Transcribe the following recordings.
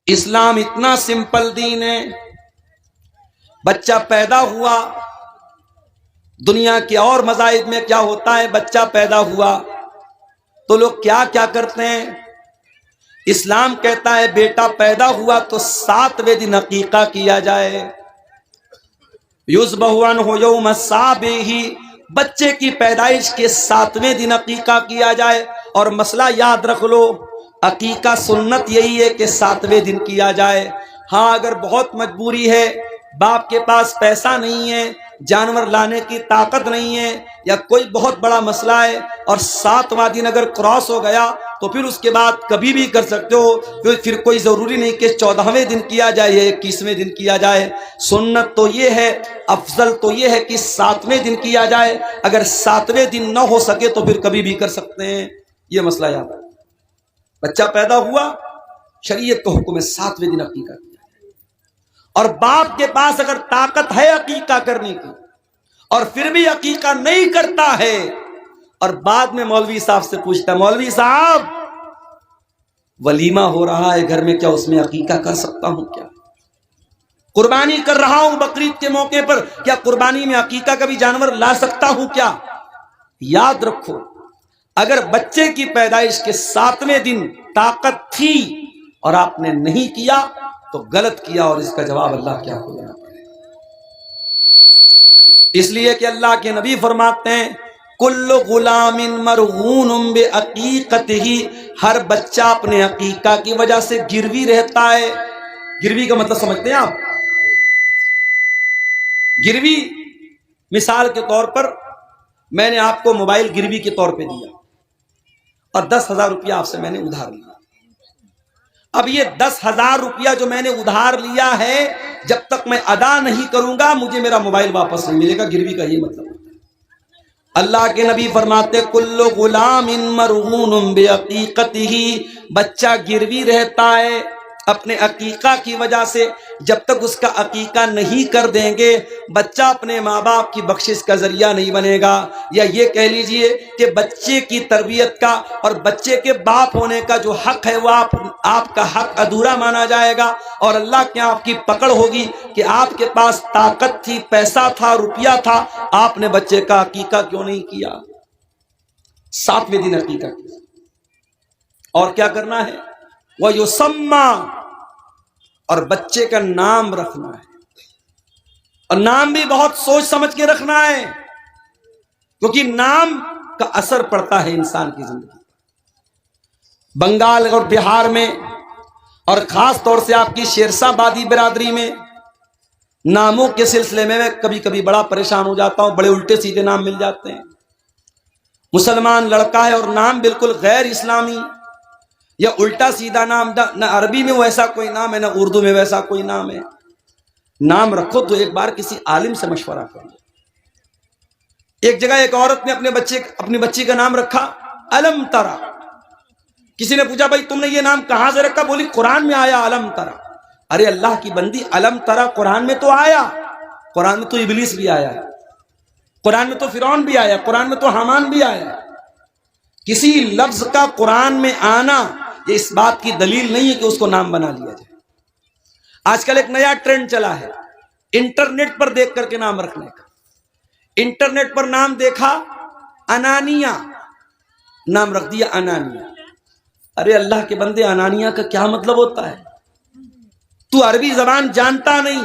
اسلام اتنا سمپل دین ہے. بچہ پیدا ہوا، دنیا کے اور مذاہب میں کیا ہوتا ہے، بچہ پیدا ہوا تو لوگ کیا کیا کرتے ہیں. اسلام کہتا ہے بیٹا پیدا ہوا تو 7ویں دن عقیقہ کیا جائے. یذبح عنہ یوم السابع، بچے کی پیدائش کے 7ویں دن عقیقہ کیا جائے. اور مسئلہ یاد رکھ لو، عقیقہ سنت یہی ہے کہ 7ویں دن کیا جائے. ہاں اگر بہت مجبوری ہے، باپ کے پاس پیسہ نہیں ہے، جانور لانے کی طاقت نہیں ہے، یا کوئی بہت بڑا مسئلہ ہے اور 7واں دن اگر کراس ہو گیا تو پھر اس کے بعد کبھی بھی کر سکتے ہو. پھر کوئی ضروری نہیں کہ 14ویں دن کیا جائے یا 21ویں دن کیا جائے. سنت تو یہ ہے، افضل تو یہ ہے کہ 7ویں دن کیا جائے. اگر 7ویں دن نہ ہو سکے تو پھر کبھی بھی کر سکتے ہیں. یہ مسئلہ یاد ہے. بچہ پیدا ہوا، شریعت کا حکم ہے 7ویں دن عقیقہ کیا. اور باپ کے پاس اگر طاقت ہے عقیقہ کرنے کی اور پھر بھی عقیقہ نہیں کرتا ہے، اور بعد میں مولوی صاحب سے پوچھتا ہے مولوی صاحب ولیمہ ہو رہا ہے گھر میں، کیا اس میں عقیقہ کر سکتا ہوں؟ کیا قربانی کر رہا ہوں بقرعید کے موقع پر، کیا قربانی میں عقیقہ کا بھی جانور لا سکتا ہوں کیا؟ یاد رکھو، اگر بچے کی پیدائش کے 7ویں دن طاقت تھی اور آپ نے نہیں کیا تو غلط کیا، اور اس کا جواب اللہ کیا کو دینا پڑے. اس لیے کہ اللہ کے نبی فرماتے ہیں کل غلام مرہون بعقیقتہ، ہر بچہ اپنے عقیقہ کی وجہ سے گروی رہتا ہے. گروی کا مطلب سمجھتے ہیں آپ؟ گروی مثال کے طور پر میں نے آپ کو موبائل گروی کے طور پہ دیا اور 10,000 روپیہ آپ سے میں نے ادھار لیا. اب یہ 10,000 روپیہ جو میں نے ادھار لیا ہے، جب تک میں ادا نہیں کروں گا مجھے میرا موبائل واپس نہیں ملے گا. گروی کا یہ مطلب ہوتا ہے. اللہ کے نبی فرماتے کل غلام مرہون بعقیقتہ، بچہ گروی رہتا ہے اپنے عقیقہ کی وجہ سے. جب تک اس کا عقیقہ نہیں کر دیں گے بچہ اپنے ماں باپ کی بخشش کا ذریعہ نہیں بنے گا. یا یہ کہہ لیجئے کہ بچے کی تربیت کا اور بچے کے باپ ہونے کا جو حق ہے وہ آپ کا حق ادھورا مانا جائے گا، اور اللہ کے آپ کی پکڑ ہوگی کہ آپ کے پاس طاقت تھی، پیسہ تھا، روپیہ تھا، آپ نے بچے کا عقیقہ کیوں نہیں کیا؟ 7ویں دن عقیقہ کیا. اور کیا کرنا ہے؟ وَيُسَمَّى، اور بچے کا نام رکھنا ہے. اور نام بھی بہت سوچ سمجھ کے رکھنا ہے، کیونکہ نام کا اثر پڑتا ہے انسان کی زندگی. بنگال اور بہار میں اور خاص طور سے آپ کی شیرشاہ بادی برادری میں ناموں کے سلسلے میں کبھی کبھی بڑا پریشان ہو جاتا ہوں. بڑے الٹے سیدھے نام مل جاتے ہیں. مسلمان لڑکا ہے اور نام بالکل غیر اسلامی یا الٹا سیدھا نام، نہ عربی میں ویسا کوئی نام ہے نہ اردو میں ویسا کوئی نام ہے. نام رکھو تو ایک بار کسی عالم سے مشورہ کرو. ایک جگہ ایک عورت نے اپنی بچی کا نام رکھا علم ترا. کسی نے پوچھا بھائی تم نے یہ نام کہاں سے رکھا؟ بولی قرآن میں آیا علم ترا. ارے اللہ کی بندی، علم ترا قرآن میں تو آیا، قرآن میں تو ابلیس بھی آیا ہے، قرآن میں تو فرعون بھی آیا، قرآن میں تو حامان بھی آیا. کسی لفظ کا قرآن میں آنا یہ اس بات کی دلیل نہیں ہے کہ اس کو نام بنا لیا جائے. آج کل ایک نیا ٹرینڈ چلا ہے انٹرنیٹ پر دیکھ کر کے نام رکھنے کا. انٹرنیٹ پر نام دیکھا انانیہ، نام رکھ دیا انانیہ. ارے اللہ کے بندے، انانیہ کا کیا مطلب ہوتا ہے؟ تو عربی زبان جانتا نہیں،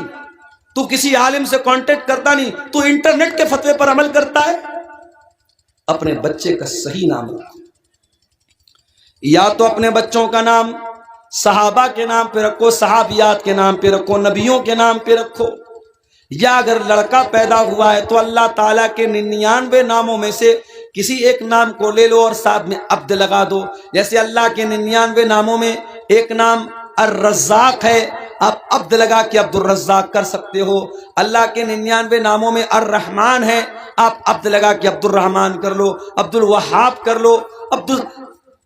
تو کسی عالم سے کانٹیکٹ کرتا نہیں، تو انٹرنیٹ کے فتوے پر عمل کرتا ہے. اپنے بچے کا صحیح نام رکھو. یا تو اپنے بچوں کا نام صحابہ کے نام پہ رکھو، صحابیات کے نام پہ رکھو، نبیوں کے نام پہ رکھو. یا اگر لڑکا پیدا ہوا ہے تو اللہ تعالیٰ کے 99 ناموں میں سے کسی ایک نام کو لے لو اور ساتھ میں عبد لگا دو. جیسے اللہ کے 99 ناموں میں ایک نام الرزاق ہے، آپ عبد لگا کے عبد الرزاق کر سکتے ہو. اللہ کے 99 ناموں میں الرحمن ہے، آپ عبد لگا کے عبد الرحمن کر لو، عبد الوہاب کر لو،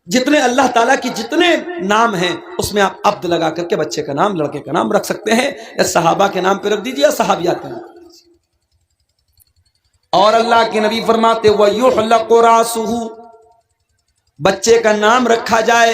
جتنے اللہ تعالیٰ کی جتنے نام ہیں اس میں آپ عبد لگا کر کے بچے کا نام، لڑکے کا نام رکھ سکتے ہیں. یا صحابہ کے نام پہ رکھ دیجیے یا صحابیات کا نام رکھ دیجیے. اور اللہ کے نبی فرماتے وَيُحْلَقُ رَأْسُهُ، بچے کا نام رکھا جائے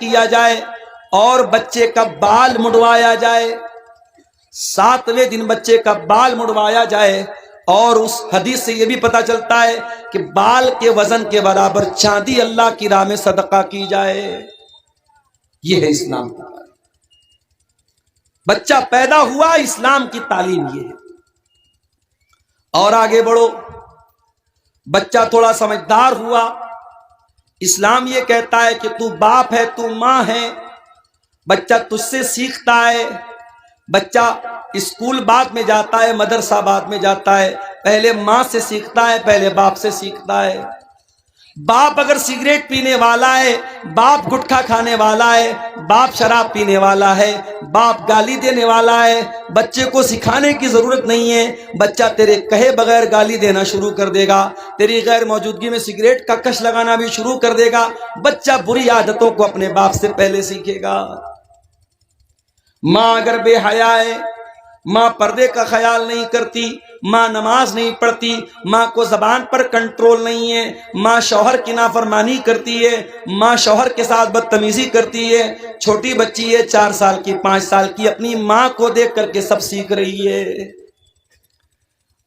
کیا جائے اور بچے کا بال مڑوایا جائے. 7ویں دن بچے کا بال مڑوایا جائے. اور اس حدیث سے یہ بھی پتا چلتا ہے کہ بال کے وزن کے برابر چاندی اللہ کی راہ میں صدقہ کی جائے. یہ ہے اسلام کا. بچہ پیدا ہوا، اسلام کی تعلیم یہ ہے. اور آگے بڑھو، بچہ تھوڑا سمجھدار ہوا، اسلام یہ کہتا ہے کہ تو باپ ہے، تو ماں ہے. بچہ تجھ سے سیکھتا ہے. بچہ اسکول بعد میں جاتا ہے، مدرسہ بعد میں جاتا ہے. پہلے ماں سے سیکھتا ہے، پہلے باپ سے سیکھتا ہے. باپ اگر سگریٹ پینے والا ہے، باپ گٹکھا کھانے والا ہے، باپ شراب پینے والا ہے، باپ گالی دینے والا ہے، بچے کو سکھانے کی ضرورت نہیں ہے. بچہ تیرے کہے بغیر گالی دینا شروع کر دے گا. تیری غیر موجودگی میں سگریٹ کا کش لگانا بھی شروع کر دے گا. بچہ بری عادتوں کو اپنے باپ سے پہلے سیکھے گا. ماں اگر بے حیا ہے، ماں پردے کا خیال نہیں کرتی، ماں نماز نہیں پڑھتی، ماں کو زبان پر کنٹرول نہیں ہے، ماں شوہر کی نافرمانی کرتی ہے، ماں شوہر کے ساتھ بدتمیزی کرتی ہے، چھوٹی بچی ہے 4 سال کی 5 سال کی، اپنی ماں کو دیکھ کر کے سب سیکھ رہی ہے.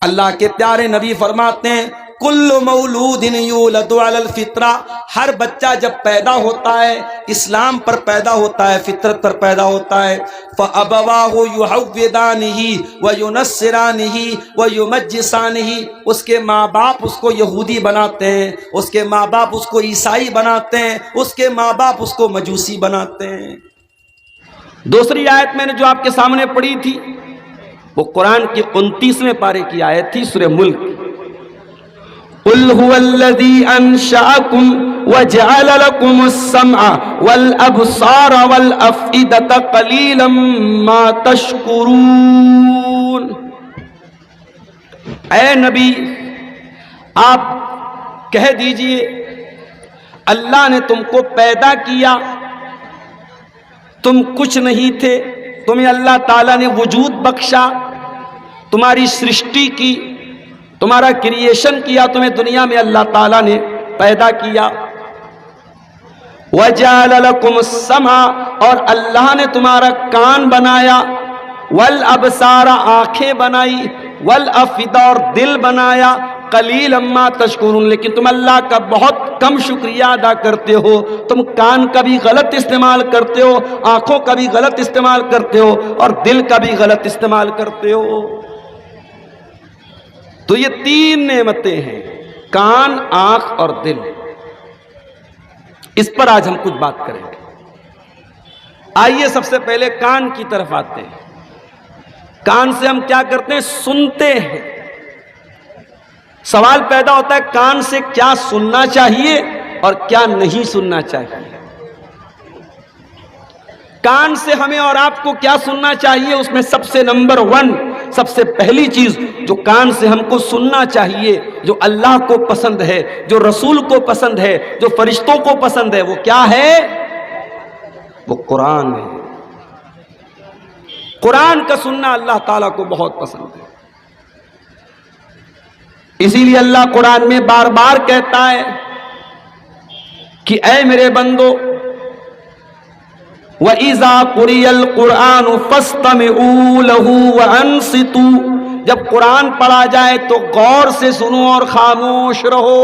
اللہ کے پیارے نبی فرماتے ہیں کل مولود یولد علی الفطرہ، ہر بچہ جب پیدا ہوتا ہے اسلام پر پیدا ہوتا ہے، فطرت پر پیدا ہوتا ہے. فَأَبَوَاهُ يُحَوِّدَانِهِ وَيُنَصِّرَانِهِ وَيُمَجِّسَانِهِ، اس کے ماں باپ اس کو یہودی بناتے ہیں، اس کے ماں باپ اس کو عیسائی بناتے ہیں، اس کے ماں باپ اس کو مجوسی بناتے ہیں. دوسری آیت میں نے جو آپ کے سامنے پڑھی تھی وہ قرآن کی 29ویں پارے کی آیت تھی، سورہ ملک. قُلْ هُوَ الَّذِي أَنشَأَكُمْ وَجَعَلَ لَكُمُ السَّمْعَ وَالْأَبْصَارَ وَالْأَفْئِدَةَ قَلِيلًا مَا تَشْكُرُونَ. اے نبی آپ کہہ دیجئے اللہ نے تم کو پیدا کیا، تم کچھ نہیں تھے، تمہیں اللہ تعالیٰ نے وجود بخشا، تمہاری سرشٹی کی، تمہارا کریشن کیا، تمہیں دنیا میں اللہ تعالیٰ نے پیدا کیا. وَجَعَلَ لَكُمُ السَّمْعَ، اور اللہ نے تمہارا کان بنایا، وَالْأَبْصَارَ آنکھیں بنائی، وَالْأَفْئِدَةَ اور دل بنایا. قَلِيلًا مَا تَشْكُرُونَ، لیکن تم اللہ کا بہت کم شکریہ ادا کرتے ہو. تم کان کا بھی غلط استعمال کرتے ہو، آنکھوں کا بھی غلط استعمال کرتے ہو، اور دل کا بھی غلط استعمال کرتے ہو. تو یہ 3 نعمتیں ہیں، کان، آنکھ اور دل. اس پر آج ہم کچھ بات کریں گے. آئیے سب سے پہلے کان کی طرف آتے ہیں. کان سے ہم کیا کرتے ہیں؟ سنتے ہیں. سوال پیدا ہوتا ہے کان سے کیا سننا چاہیے اور کیا نہیں سننا چاہیے. کان سے ہمیں اور آپ کو کیا سننا چاہیے؟ اس میں سب سے نمبر 1، سب سے پہلی چیز جو کان سے ہم کو سننا چاہیے، جو اللہ کو پسند ہے، جو رسول کو پسند ہے، جو فرشتوں کو پسند ہے، وہ کیا ہے؟ وہ قرآن ہے. قرآن کا سننا اللہ تعالیٰ کو بہت پسند ہے. اسی لیے اللہ قرآن میں بار بار کہتا ہے کہ اے میرے بندو وَإِذَا قُرِئَ الْقُرْآنُ فَاسْتَمِعُوا لَهُ وَأَنصِتُوا، جب قرآن پڑھا جائے تو غور سے سنو اور خاموش رہو.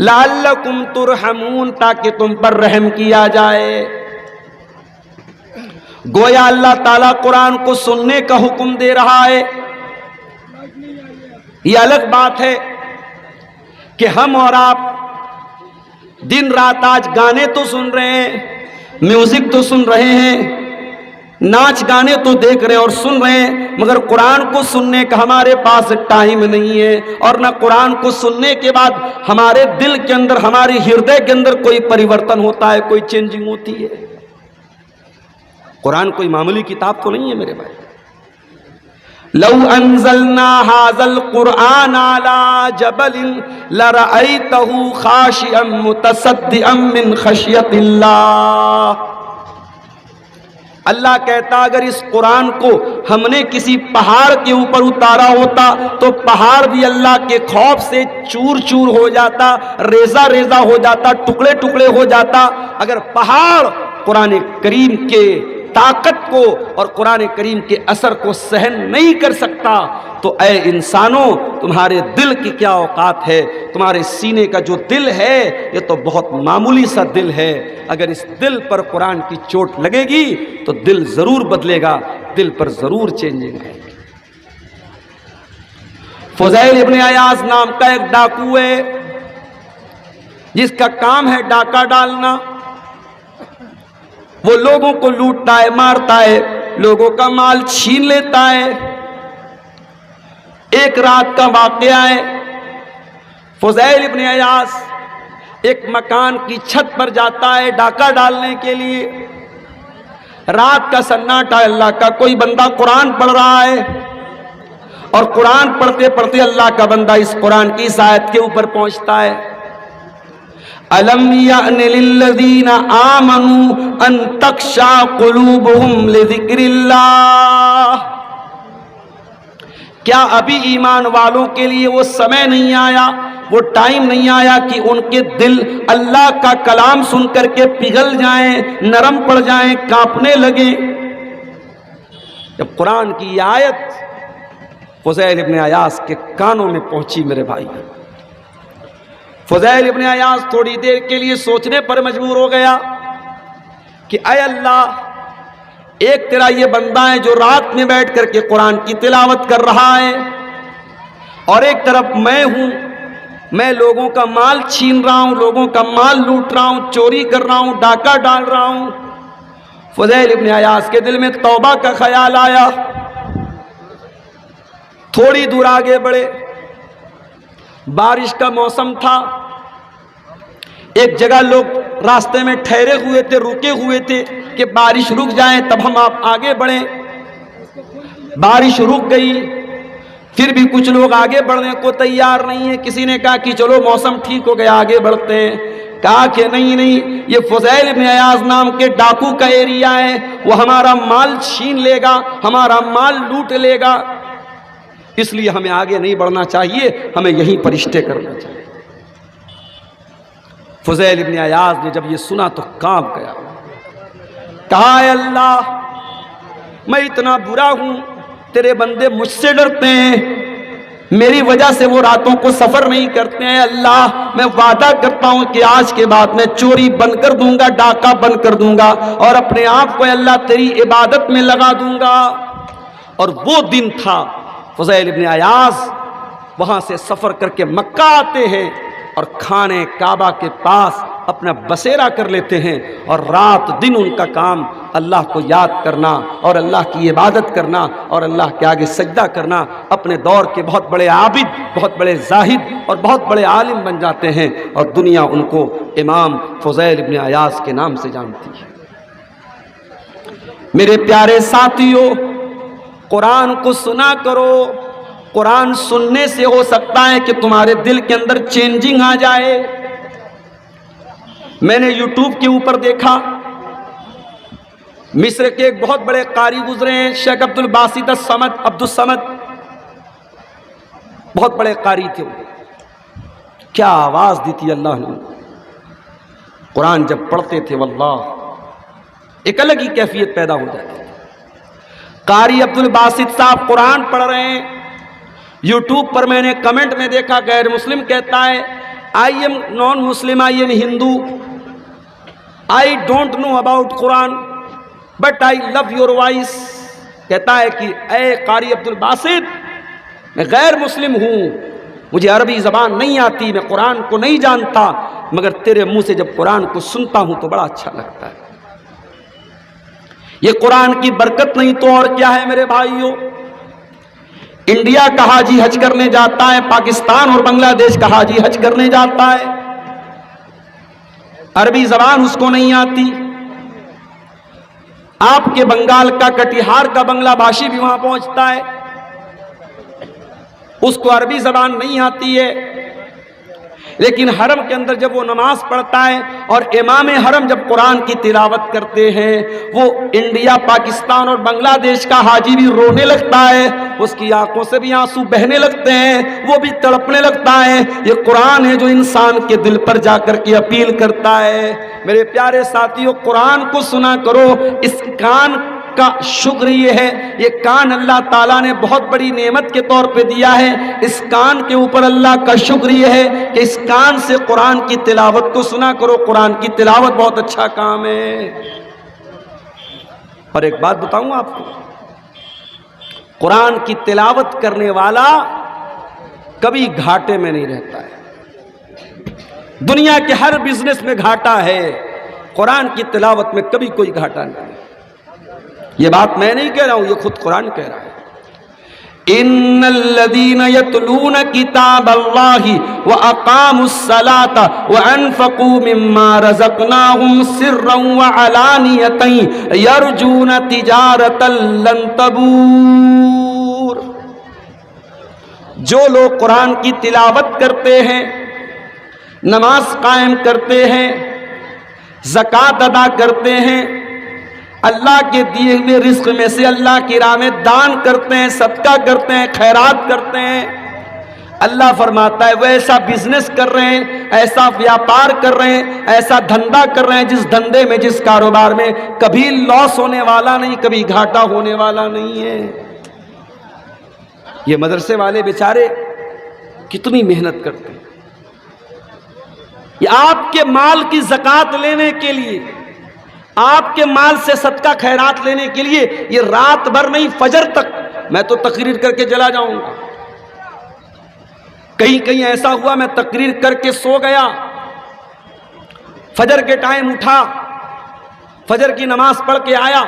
لَعَلَّكُمْ تُرْحَمُونَ، تاکہ تم پر رحم کیا جائے. گویا اللہ تعالیٰ قرآن کو سننے کا حکم دے رہا ہے. یہ الگ بات ہے کہ ہم اور آپ دن رات آج گانے تو سن رہے ہیں، میوزک تو سن رہے ہیں، ناچ گانے تو دیکھ رہے اور سن رہے ہیں، مگر قرآن کو سننے کا ہمارے پاس ٹائم نہیں ہے. اور نہ قرآن کو سننے کے بعد ہمارے دل کے اندر، ہمارے ہردے کے اندر کوئی پریورتن ہوتا ہے، کوئی چینجنگ ہوتی ہے. قرآن کوئی معمولی کتاب تو نہیں ہے میرے بھائی. لو انزلنا هذا القرآن على جبل لرأيته خاشعا متصدعا من خشية الله. اللہ کہتا اگر اس قرآن کو ہم نے کسی پہاڑ کے اوپر اتارا ہوتا تو پہاڑ بھی اللہ کے خوف سے چور چور ہو جاتا، ریزہ ریزہ ہو جاتا، ٹکڑے ٹکڑے ہو جاتا۔ اگر پہاڑ قرآن کریم کے طاقت کو اور قرآن کریم کے اثر کو سہن نہیں کر سکتا تو اے انسانوں تمہارے دل کی کیا اوقات ہے؟ تمہارے سینے کا جو دل ہے یہ تو بہت معمولی سا دل ہے، اگر اس دل پر قرآن کی چوٹ لگے گی تو دل ضرور بدلے گا، دل پر ضرور چینجنگ آئے گی۔ فضیل ابن عیاض نام کا ایک ڈاکو ہے جس کا کام ہے ڈاکہ ڈالنا، وہ لوگوں کو لوٹتا ہے، مارتا ہے، لوگوں کا مال چھین لیتا ہے۔ ایک رات کا واقعہ ہے، فضیل ابن عیاض ایک مکان کی چھت پر جاتا ہے ڈاکہ ڈالنے کے لیے۔ رات کا سناٹا، اللہ کا کوئی بندہ قرآن پڑھ رہا ہے اور قرآن پڑھتے پڑھتے اللہ کا بندہ اس قرآن کی اس آیت کے اوپر پہنچتا ہے، أَلَمْ يَأْنِ لِلَّذِينَ آمَنُوا أَن تَخْشَعَ قُلُوبُهُمْ لِذِكْرِ اللَّهِ، کیا ابھی ایمان والوں کے لیے وہ سمے نہیں آیا، وہ ٹائم نہیں آیا کہ ان کے دل اللہ کا کلام سن کر کے پگھل جائیں، نرم پڑ جائیں، کانپنے لگیں؟ جب قرآن کی یہ آیت فضیل ابن عیاض کے کانوں میں پہنچی میرے بھائی، فضیل ابن عیاض تھوڑی دیر کے لیے سوچنے پر مجبور ہو گیا کہ اے اللہ، ایک تیرا یہ بندہ ہے جو رات میں بیٹھ کر کے قرآن کی تلاوت کر رہا ہے، اور ایک طرف میں ہوں، میں لوگوں کا مال چھین رہا ہوں، لوگوں کا مال لوٹ رہا ہوں، چوری کر رہا ہوں، ڈاکہ ڈال رہا ہوں۔ فضیل ابن عیاض کے دل میں توبہ کا خیال آیا، تھوڑی دور آگے بڑھے، بارش کا موسم تھا، ایک جگہ لوگ راستے میں ٹھہرے ہوئے تھے، رکے ہوئے تھے کہ بارش رک جائیں تب ہم آپ آگے بڑھیں۔ بارش رک گئی، پھر بھی کچھ لوگ آگے بڑھنے کو تیار نہیں ہیں۔ کسی نے کہا کہ چلو موسم ٹھیک ہو گیا آگے بڑھتے ہیں، کہا کہ نہیں، یہ فضیل ابن عیاض نام کے ڈاکو کا ایریا ہے، وہ ہمارا مال چھین لے گا، ہمارا مال لوٹ لے گا، اس لیے ہمیں آگے نہیں بڑھنا چاہیے، ہمیں یہیں پر اسٹے کرنا چاہیے۔ فضیل ابن عیاض نے جب یہ سنا تو کانپ گیا، کہا اے اللہ، میں اتنا برا ہوں، تیرے بندے مجھ سے ڈرتے ہیں، میری وجہ سے وہ راتوں کو سفر نہیں کرتے ہیں۔ اللہ، میں وعدہ کرتا ہوں کہ آج کے بعد میں چوری بند کر دوں گا، ڈاکہ بند کر دوں گا، اور اپنے آپ کو اللہ تیری عبادت میں لگا دوں گا۔ اور وہ دن تھا، فضیل ابن عیاض وہاں سے سفر کر کے مکہ آتے ہیں اور خانے کعبہ کے پاس اپنا بسیرا کر لیتے ہیں، اور رات دن ان کا کام اللہ کو یاد کرنا اور اللہ کی عبادت کرنا اور اللہ کے آگے سجدہ کرنا۔ اپنے دور کے بہت بڑے عابد، بہت بڑے زاہد اور بہت بڑے عالم بن جاتے ہیں، اور دنیا ان کو امام فضیل ابن عیاض کے نام سے جانتی ہے۔ میرے پیارے ساتھیوں، قرآن کو سنا کرو، قرآن سننے سے ہو سکتا ہے کہ تمہارے دل کے اندر چینجنگ آ جائے۔ میں نے یوٹیوب کے اوپر دیکھا، مصر کے ایک بہت بڑے قاری گزرے ہیں، شیخ عبد الباسط عبدالصمد، بہت بڑے قاری تھے وہ، کیا آواز دی تھی اللہ نے، قرآن جب پڑھتے تھے واللہ ایک الگ ہی کیفیت پیدا ہو جاتی تھی۔ قاری عبد الباسط صاحب قرآن پڑھ رہے ہیں، یوٹیوب پر میں نے کمنٹ میں دیکھا، غیر مسلم کہتا ہے I am non-Muslim, I am Hindu, I don't know about Quran, but I love your voice۔ کہتا ہے کہ اے قاری عبد الباسط، میں غیر مسلم ہوں، مجھے عربی زبان نہیں آتی، میں قرآن کو نہیں جانتا، مگر تیرے منہ سے جب قرآن کو سنتا ہوں تو بڑا اچھا لگتا ہے۔ یہ قرآن کی برکت نہیں تو اور کیا ہے میرے بھائیوں؟ انڈیا کا حاجی حج کرنے جاتا ہے، پاکستان اور بنگلہ دیش کا حاجی حج کرنے جاتا ہے، عربی زبان اس کو نہیں آتی۔ آپ کے بنگال کا کٹیہار کا بنگلہ بھاشی بھی وہاں پہنچتا ہے، اس کو عربی زبان نہیں آتی ہے، لیکن حرم کے اندر جب وہ نماز پڑھتا ہے اور امام حرم جب قرآن کی تلاوت کرتے ہیں، وہ انڈیا، پاکستان اور بنگلہ دیش کا حاجی بھی رونے لگتا ہے، اس کی آنکھوں سے بھی آنسو بہنے لگتے ہیں، وہ بھی تڑپنے لگتا ہے۔ یہ قرآن ہے جو انسان کے دل پر جا کر کے اپیل کرتا ہے۔ میرے پیارے ساتھیوں، قرآن کو سنا کرو۔ اس کان کا شکر یہ ہے، یہ کان اللہ تعالیٰ نے بہت بڑی نعمت کے طور پہ دیا ہے۔ اس کان کے اوپر اللہ کا شکر یہ ہے کہ اس کان سے قرآن کی تلاوت کو سنا کرو۔ قرآن کی تلاوت بہت اچھا کام ہے۔ اور ایک بات بتاؤں آپ کو، قرآن کی تلاوت کرنے والا کبھی گھاٹے میں نہیں رہتا ہے۔ دنیا کے ہر بزنس میں گھاٹا ہے، قرآن کی تلاوت میں کبھی کوئی گھاٹا نہیں۔ یہ بات میں نہیں کہہ رہا ہوں، یہ خود قرآن کہہ رہا ہے۔ ان الذين يتلون كتاب الله واقاموا الصلاه وانفقوا مما رزقناهم سرا وعلانيه يرجون تجارة لن تبور۔ جو لوگ قرآن کی تلاوت کرتے ہیں، نماز قائم کرتے ہیں، زکوٰۃ ادا کرتے ہیں، اللہ کے دیے ہوئے رزق میں سے اللہ کی راہ میں دان کرتے ہیں، صدقہ کرتے ہیں، خیرات کرتے ہیں، اللہ فرماتا ہے وہ ایسا بزنس کر رہے ہیں، ایسا ویاپار کر رہے ہیں، ایسا دھندا کر رہے ہیں جس دھندے میں، جس کاروبار میں کبھی لاس ہونے والا نہیں، کبھی گھاٹا ہونے والا نہیں ہے۔ یہ مدرسے والے بیچارے کتنی محنت کرتے ہیں، یہ آپ کے مال کی زکوٰۃ لینے کے لیے، آپ کے مال سے صدقہ خیرات لینے کے لیے یہ رات بھر نہیں، فجر تک میں تو تقریر کر کے چلا جاؤں گا۔ کہیں ایسا ہوا میں تقریر کر کے سو گیا، فجر کے ٹائم اٹھا، فجر کی نماز پڑھ کے آیا،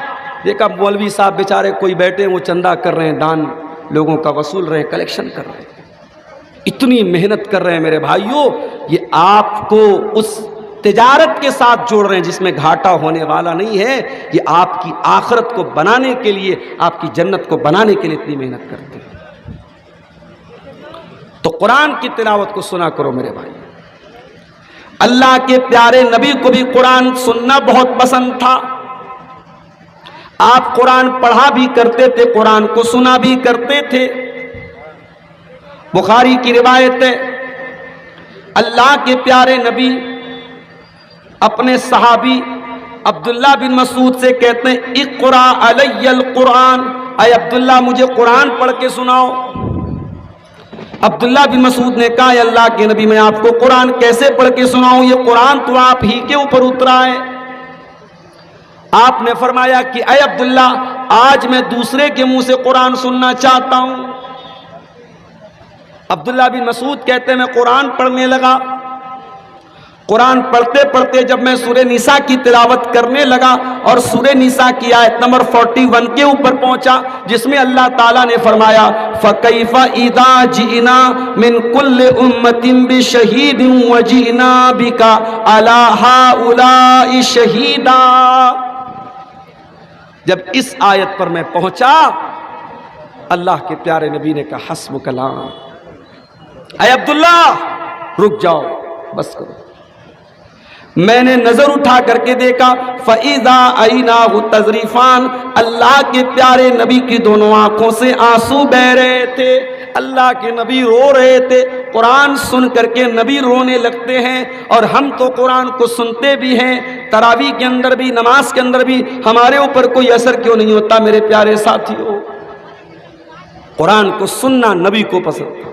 دیکھا مولوی صاحب بیچارے کوئی بیٹھے وہ چندہ کر رہے ہیں، دان لوگوں کا وصول رہے ہیں، کلیکشن کر رہے ہیں، اتنی محنت کر رہے ہیں میرے بھائیوں۔ یہ آپ کو اس تجارت کے ساتھ جوڑ رہے ہیں جس میں گھاٹا ہونے والا نہیں ہے۔ یہ آپ کی آخرت کو بنانے کے لیے، آپ کی جنت کو بنانے کے لیے اتنی محنت کرتے ہیں۔ تو قرآن کی تلاوت کو سنا کرو میرے بھائی۔ اللہ کے پیارے نبی کو بھی قرآن سننا بہت پسند تھا۔ آپ قرآن پڑھا بھی کرتے تھے، قرآن کو سنا بھی کرتے تھے۔ بخاری کی روایت ہے، اللہ کے پیارے نبی اپنے صحابی عبداللہ بن مسعود سے کہتے ہیں اقرا علی القرآن، اے عبداللہ مجھے قرآن پڑھ کے سناؤ۔ عبداللہ بن مسعود نے کہا، اے اللہ کے نبی میں آپ کو قرآن کیسے پڑھ کے سناؤں، یہ قرآن تو آپ ہی کے اوپر اترا ہے۔ آپ نے فرمایا کہ اے عبداللہ آج میں دوسرے کے منہ سے قرآن سننا چاہتا ہوں۔ عبداللہ بن مسعود کہتے ہیں میں قرآن پڑھنے لگا، قرآن پڑھتے پڑھتے جب میں سورہ نساء کی تلاوت کرنے لگا اور سورہ نساء کی آیت نمبر 41 کے اوپر پہنچا جس میں اللہ تعالیٰ نے فرمایا فَكَيْفَ إِذَا جِئْنَا مِنْ كُلِّ أُمَّةٍ بِشَهِيدٍ وَجِئْنَا بِكَ عَلَى هَؤُلَاءِ شَهِيدًا۔ جب اس آیت پر میں پہنچا، اللہ کے پیارے نبی نے کہا حسب کلام، اے عبداللہ رک جاؤ، بس کرو۔ میں نے نظر اٹھا کر کے دیکھا فَإِذَا عَيْنَاهُ تَذْرِفَانِ، اللہ کے پیارے نبی کی دونوں آنکھوں سے آنسو بہ رہے تھے، اللہ کے نبی رو رہے تھے۔ قرآن سن کر کے نبی رونے لگتے ہیں، اور ہم تو قرآن کو سنتے بھی ہیں، تراویح کے اندر بھی، نماز کے اندر بھی، ہمارے اوپر کوئی اثر کیوں نہیں ہوتا میرے پیارے ساتھیوں؟ قرآن کو سننا نبی کو پسند تھا،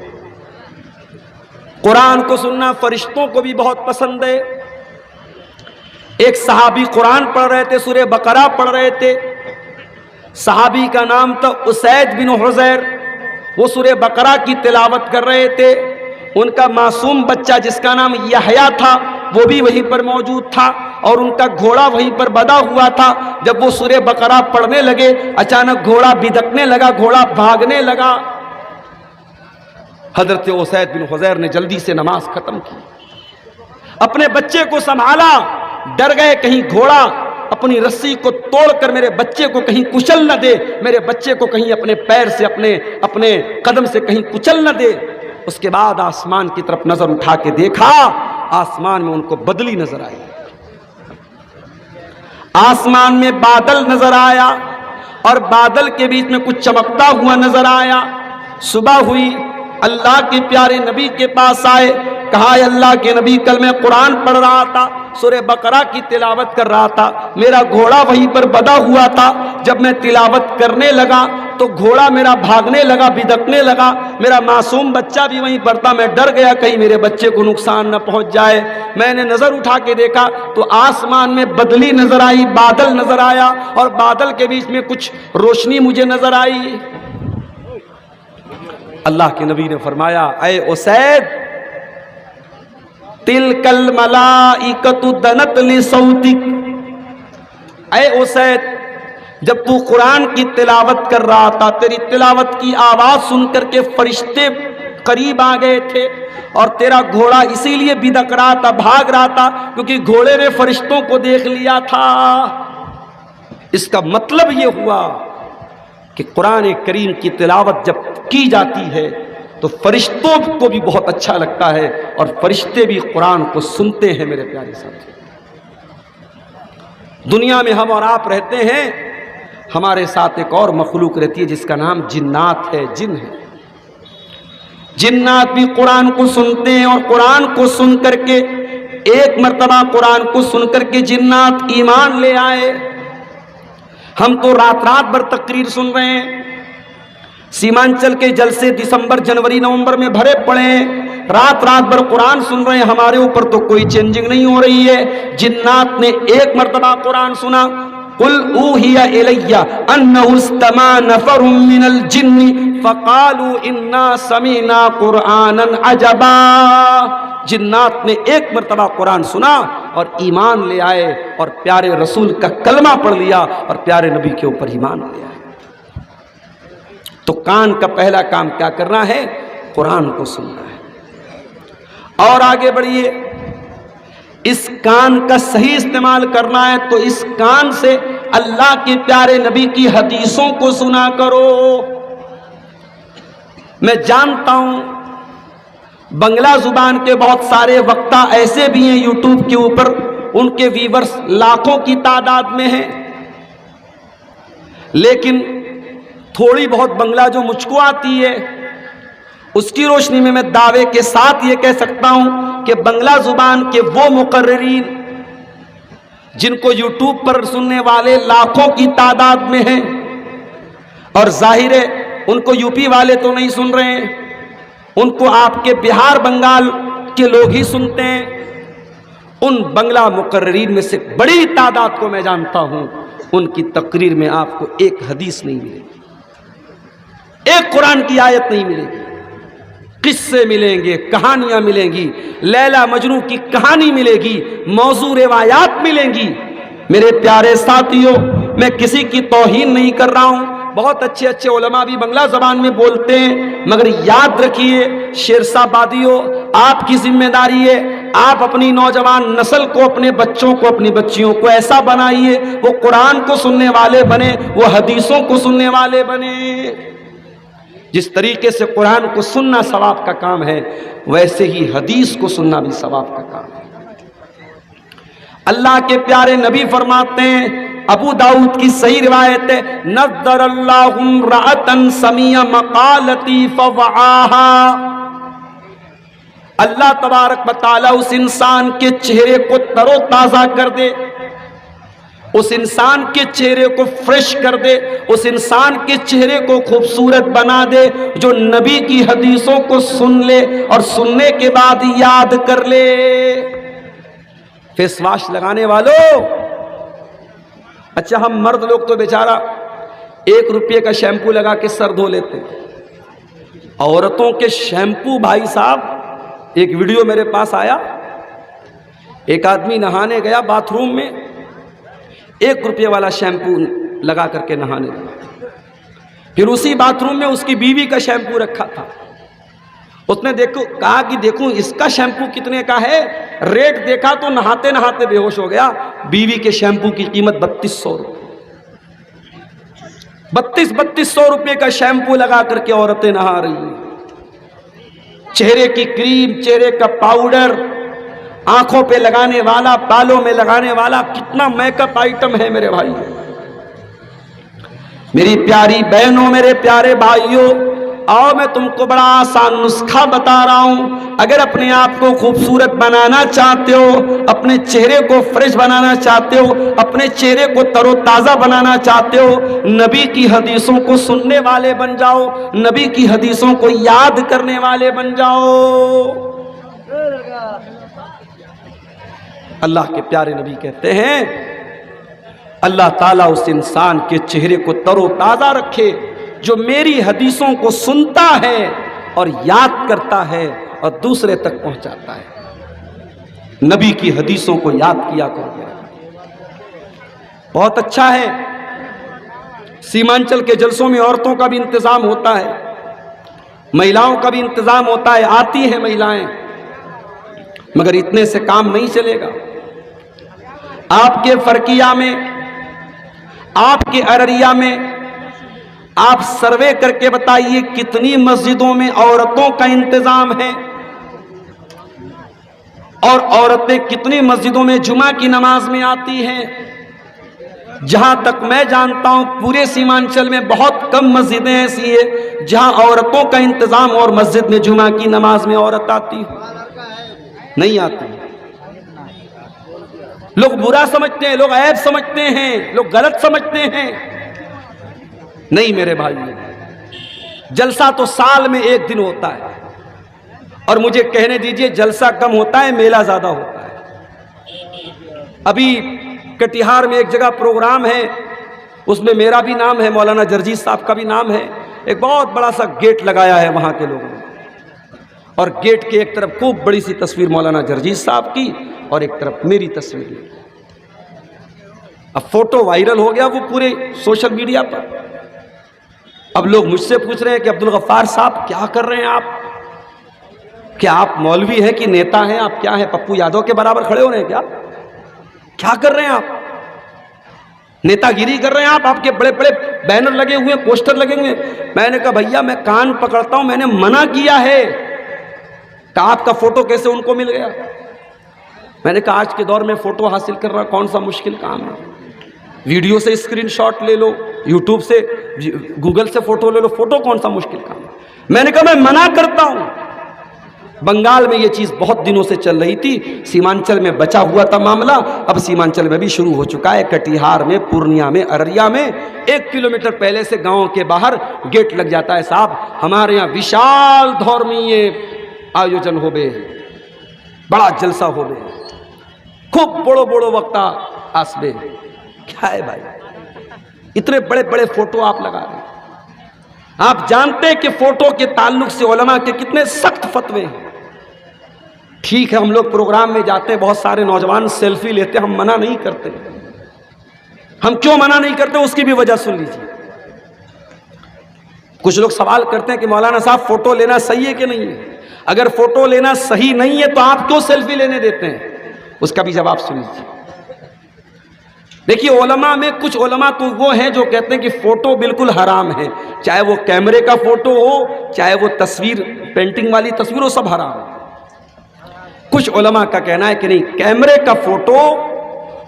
قرآن کو سننا فرشتوں کو بھی بہت پسند ہے۔ ایک صحابی قرآن پڑھ رہے تھے، سورہ بقرہ پڑھ رہے تھے، صحابی کا نام تھا اسید بن حضیر، وہ سورہ بقرہ کی تلاوت کر رہے تھے۔ ان کا معصوم بچہ جس کا نام یحییٰ تھا وہ بھی وہیں پر موجود تھا، اور ان کا گھوڑا وہیں پر بدھا ہوا تھا۔ جب وہ سورہ بقرہ پڑھنے لگے اچانک گھوڑا بدکنے لگا، گھوڑا بھاگنے لگا۔ حضرت اسید بن حضیر نے جلدی سے نماز ختم کی، اپنے بچے کو سنبھالا، ڈر گئے کہیں گھوڑا اپنی رسی کو توڑ کر میرے بچے کو کہیں کچل نہ دے، میرے بچے کو کہیں اپنے پیر سے، اپنے قدم سے کہیں کچل نہ دے۔ اس کے بعد آسمان کی طرف نظر اٹھا کے دیکھا، آسمان میں ان کو بدلی نظر آئی، آسمان میں بادل نظر آیا اور بادل کے بیچ میں کچھ چمکتا ہوا نظر آیا۔ صبح ہوئی، اللہ کے پیارے نبی کے پاس آئے، کہا اے اللہ کے نبی کل میں قرآن پڑھ رہا تھا، سورہ بقرہ کی تلاوت کر رہا تھا، میرا گھوڑا وہیں پر بدھا ہوا تھا، جب میں تلاوت کرنے لگا تو گھوڑا میرا بھاگنے لگا، بدکنے لگا، میرا معصوم بچہ بھی وہیں پر تھا، میں ڈر گیا کہیں میرے بچے کو نقصان نہ پہنچ جائے۔ میں نے نظر اٹھا کے دیکھا تو آسمان میں بدلی نظر آئی، بادل نظر آیا اور بادل کے بیچ میں کچھ روشنی مجھے نظر آئی۔ اللہ کے نبی نے فرمایا اے اسید، تلک الملائکۃ دنت لصوتک، اے اسید جب تو قرآن کی تلاوت کر رہا تھا، تیری تلاوت کی آواز سن کر کے فرشتے قریب آ گئے تھے اور تیرا گھوڑا اسی لیے بدک رہا تھا، بھاگ رہا تھا کیونکہ گھوڑے نے فرشتوں کو دیکھ لیا تھا۔ اس کا مطلب یہ ہوا کہ قرآن کریم کی تلاوت جب کی جاتی ہے تو فرشتوں کو بھی بہت اچھا لگتا ہے اور فرشتے بھی قرآن کو سنتے ہیں۔ میرے پیارے ساتھی، دنیا میں ہم اور آپ رہتے ہیں، ہمارے ساتھ ایک اور مخلوق رہتی ہے جس کا نام جنات ہے، جن ہے۔ جنات بھی قرآن کو سنتے ہیں اور قرآن کو سن کر کے ایک مرتبہ قرآن کو سن کر کے جنات ایمان لے آئے۔ ہم تو رات رات بھر تقریر سن رہے ہیں، سیمانچل کے جلسے دسمبر جنوری نومبر میں بھرے پڑے ہیں، رات رات بھر قرآن سن رہے ہیں، ہمارے اوپر تو کوئی چینجنگ نہیں ہو رہی ہے۔ جنات نے ایک مرتبہ قرآن سنا، قل اوحی الی انہ استمع نفر من الجن فقالوا انا سمعنا قرآنا عجبا۔ جنات نے ایک مرتبہ قرآن سنا اور ایمان لے آئے اور پیارے رسول کا کلمہ پڑھ لیا اور پیارے نبی کے اوپر ایمان لے آئے۔ تو کان کا پہلا کام کیا کرنا ہے؟ قرآن کو سننا ہے۔ اور آگے بڑھیے، اس کان کا صحیح استعمال کرنا ہے تو اس کان سے اللہ کے پیارے نبی کی حدیثوں کو سنا کرو۔ میں جانتا ہوں بنگلہ زبان کے بہت سارے وقتہ ایسے بھی ہیں یوٹیوب کے اوپر، ان کے ویورز لاکھوں کی تعداد میں ہیں، لیکن تھوڑی بہت بنگلہ جو مجھ کو آتی ہے اس کی روشنی میں دعوے کے ساتھ یہ کہہ سکتا ہوں کہ بنگلہ زبان کے وہ مقررین جن کو یوٹیوب پر سننے والے لاکھوں کی تعداد میں ہیں، اور ظاہر ہے ان کو یو پی والے تو نہیں سن رہے ہیں، ان کو آپ کے بہار بنگال کے لوگ ہی سنتے ہیں، ان بنگلہ مقررین میں سے بڑی تعداد کو میں جانتا ہوں، ان کی تقریر میں آپ کو ایک حدیث نہیں ملے گی، ایک قرآن کی آیت نہیں ملے گی، قصے ملیں گے، کہانیاں ملیں گی، لیلا مجنوں کی کہانی ملے گی، موضوع روایات ملیں گی۔ میرے پیارے ساتھیوں، میں کسی کی توہین نہیں کر رہا ہوں، بہت اچھے اچھے علماء بھی بنگلہ زبان میں بولتے ہیں، مگر یاد رکھیے شیرشاہ بادیوں، آپ کی ذمہ داری ہے، آپ اپنی نوجوان نسل کو، اپنے بچوں کو، اپنی بچیوں کو ایسا بنائیے وہ قرآن کو سننے والے بنے، وہ حدیثوں کو سننے والے بنے۔ جس طریقے سے قرآن کو سننا ثواب کا کام ہے، ویسے ہی حدیث کو سننا بھی ثواب کا کام ہے۔ اللہ کے پیارے نبی فرماتے ہیں، ابو داؤد کی صحیح روایت ہے، نذر اللہ امرأۃ سمع مقالتی فوعاها، اللہ تبارک و تعالی اس انسان کے چہرے کو تر و تازہ کر دے، اس انسان کے چہرے کو فریش کر دے، اس انسان کے چہرے کو خوبصورت بنا دے جو نبی کی حدیثوں کو سن لے اور سننے کے بعد یاد کر لے۔ فیس واش لگانے والوں، اچھا ہم مرد لوگ تو بیچارہ 1 روپے کا شیمپو لگا کے سر دھو لیتے ہیں، عورتوں کے شیمپو بھائی صاحب، ایک ویڈیو میرے پاس آیا، ایک آدمی نہانے گیا باتھ روم میں، 1 روپے والا شیمپو لگا کر کے نہانے لگا، پھر اسی باتھ روم میں اس کی بیوی کا شیمپو رکھا تھا، اس نے کہا کہ دیکھوں اس کا شیمپو کتنے کا ہے، ریٹ دیکھا تو نہاتے نہاتے بے ہوش ہو گیا، بیوی کے شیمپو کی قیمت 3200 روپے، 3200 روپے کا شیمپو لگا کر کے عورتیں نہا رہی ہیں۔ چہرے کی کریم، چہرے کا پاؤڈر، آنکھوں پہ لگانے والا، بالوں میں لگانے والا، کتنا میک اپ آئٹم ہے میرے بھائی، میری پیاری بہنوں، میرے پیارے بھائیوں، آؤ میں تم کو بڑا آسان نسخہ بتا رہا ہوں۔ اگر اپنے آپ کو خوبصورت بنانا چاہتے ہو، اپنے چہرے کو فریش بنانا چاہتے ہو، اپنے چہرے کو تر و تازہ بنانا چاہتے ہو، نبی کی حدیثوں کو سننے والے بن جاؤ، نبی کی حدیثوں کو یاد کرنے والے بن جاؤ۔ اللہ کے پیارے نبی کہتے ہیں اللہ تعالیٰ اس انسان کے چہرے کو تر و تازہ رکھے جو میری حدیثوں کو سنتا ہے اور یاد کرتا ہے اور دوسرے تک پہنچاتا ہے۔ نبی کی حدیثوں کو یاد کیا کرو۔ بہت اچھا ہے، سیمانچل کے جلسوں میں عورتوں کا بھی انتظام ہوتا ہے، مہیلاؤں کا بھی انتظام ہوتا ہے، آتی ہیں مہیلائیں، مگر اتنے سے کام نہیں چلے گا۔ آپ کے فرقیہ میں، آپ کے ارریا میں آپ سروے کر کے بتائیے کتنی مسجدوں میں عورتوں کا انتظام ہے، اور عورتیں کتنی مسجدوں میں جمعہ کی نماز میں آتی ہیں؟ جہاں تک میں جانتا ہوں پورے سیمانچل میں بہت کم مسجدیں ایسی ہیں جہاں عورتوں کا انتظام اور مسجد میں جمعہ کی نماز میں عورت آتی نہیں آتی۔ لوگ برا سمجھتے ہیں، لوگ عیب سمجھتے ہیں، لوگ غلط سمجھتے ہیں۔ نہیں میرے بھائی، جلسہ تو سال میں ایک دن ہوتا ہے، اور مجھے کہنے دیجئے جلسہ کم ہوتا ہے، میلہ زیادہ ہوتا ہے۔ ابھی کٹیہار میں ایک جگہ پروگرام ہے، اس میں میرا بھی نام ہے، مولانا جرجیت صاحب کا بھی نام ہے، ایک بہت بڑا سا گیٹ لگایا ہے وہاں کے لوگوں نے، اور گیٹ کے ایک طرف خوب بڑی سی تصویر مولانا جرجیت صاحب کی اور ایک طرف میری تصویر لی۔ اب فوٹو وائرل ہو گیا وہ پورے سوشل میڈیا پر۔ اب لوگ مجھ سے پوچھ رہے ہیں کہ عبدالغفار صاحب کیا کر رہے ہیں آپ؟ کیا آپ مولوی ہیں کہ نیتا ہیں؟ آپ کیا ہیں، پپو یادو کے برابر کھڑے ہو رہے ہیں کیا کر رہے ہیں آپ؟ نیتا گیری کر رہے ہیں آپ کے بڑے بڑے بینر لگے ہوئے ہیں، پوسٹر لگے ہوئے ہیں۔ میں نے کہا بھیا میں کان پکڑتا ہوں، میں نے منع کیا ہے کہ آپ کا فوٹو کیسے ان کو مل گیا؟ میں نے کہا آج کے دور میں فوٹو حاصل کرنا کون سا مشکل کام ہے؟ ویڈیو سے اسکرین شاٹ لے لو، یوٹیوب سے، گوگل سے فوٹو لے لو، فوٹو کون سا مشکل کام ہے؟ میں نے کہا میں منع کرتا ہوں۔ بنگال میں یہ چیز بہت دنوں سے چل رہی تھی، سیمانچل میں بچا ہوا تھا معاملہ، اب سیمانچل میں بھی شروع ہو چکا ہے، کٹیہار میں، پورنیہ میں، ارریا میں 1 کلومیٹر پہلے سے گاؤں کے باہر گیٹ لگ جاتا ہے۔ صاحب ہمارے یہاں وشال دھورمیے آیوجن ہو بے، بڑا جلسہ ہو بے، خوب بڑو بڑو وقتا آسبے۔ کیا ہے بھائی، اتنے بڑے بڑے فوٹو آپ لگا رہے ہیں؟ آپ جانتے ہیں کہ فوٹو کے تعلق سے علماء کے کتنے سخت فتوے ہیں۔ ٹھیک ہے ہم لوگ پروگرام میں جاتے ہیں، بہت سارے نوجوان سیلفی لیتے ہیں، ہم منع نہیں کرتے۔ ہم کیوں منع نہیں کرتے اس کی بھی وجہ سن لیجیے۔ کچھ لوگ سوال کرتے ہیں کہ مولانا صاحب فوٹو لینا صحیح ہے کہ نہیں ہے؟ اگر فوٹو لینا صحیح نہیں ہے تو آپ کیوں سیلفی لینے دیتے ہیں؟ اس کا بھی جواب سن لیجیے۔ دیکھیے علماء میں کچھ علماء تو وہ ہیں جو کہتے ہیں کہ فوٹو بالکل حرام ہے، چاہے وہ کیمرے کا فوٹو ہو، چاہے وہ تصویر پینٹنگ والی تصویر ہو، سب حرام ہے۔ کچھ علماء کا کہنا ہے کہ نہیں، کیمرے کا فوٹو،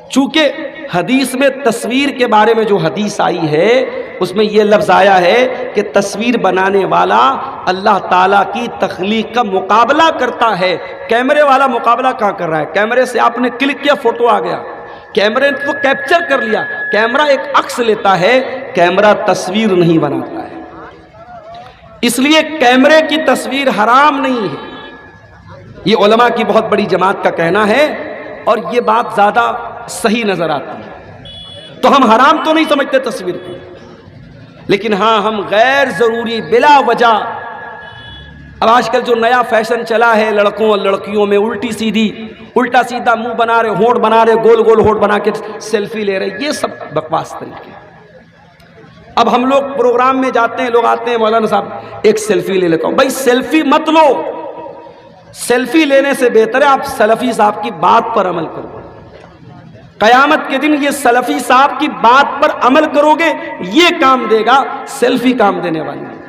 چونکہ حدیث میں تصویر کے بارے میں جو حدیث آئی ہے اس میں یہ لفظ آیا ہے کہ تصویر بنانے والا اللہ تعالیٰ کی تخلیق کا مقابلہ کرتا ہے، کیمرے والا مقابلہ کہاں کر رہا ہے؟ کیمرے سے آپ نے کلک کیا، فوٹو آ گیا، کیمرے نے تو کیپچر کر لیا، کیمرہ ایک عکس لیتا ہے، کیمرہ تصویر نہیں بناتا ہے۔ اس لیے کیمرے کی تصویر حرام نہیں ہے، یہ علماء کی بہت بڑی جماعت کا کہنا ہے، اور یہ بات زیادہ صحیح نظر آتی ہے۔ تو ہم حرام تو نہیں سمجھتے تصویر کو، لیکن ہاں ہم غیر ضروری بلا وجہ، اب آج کل جو نیا فیشن چلا ہے لڑکوں اور لڑکیوں میں، الٹا سیدھا منہ بنا رہے، ہونٹ بنا رہے، گول گول ہونٹ بنا کے سیلفی لے رہے، یہ سب بکواس طریقے۔ اب ہم لوگ پروگرام میں جاتے ہیں، لوگ آتے ہیں مولانا صاحب ایک سیلفی لے لیتا ہوں، بھائی سیلفی مت لو، سیلفی لینے سے بہتر ہے آپ سلفی صاحب کی بات پر عمل کرو۔ قیامت کے دن یہ سلفی صاحب کی بات پر عمل کرو گے، یہ کام دے گا، سیلفی کام دینے والی ہے۔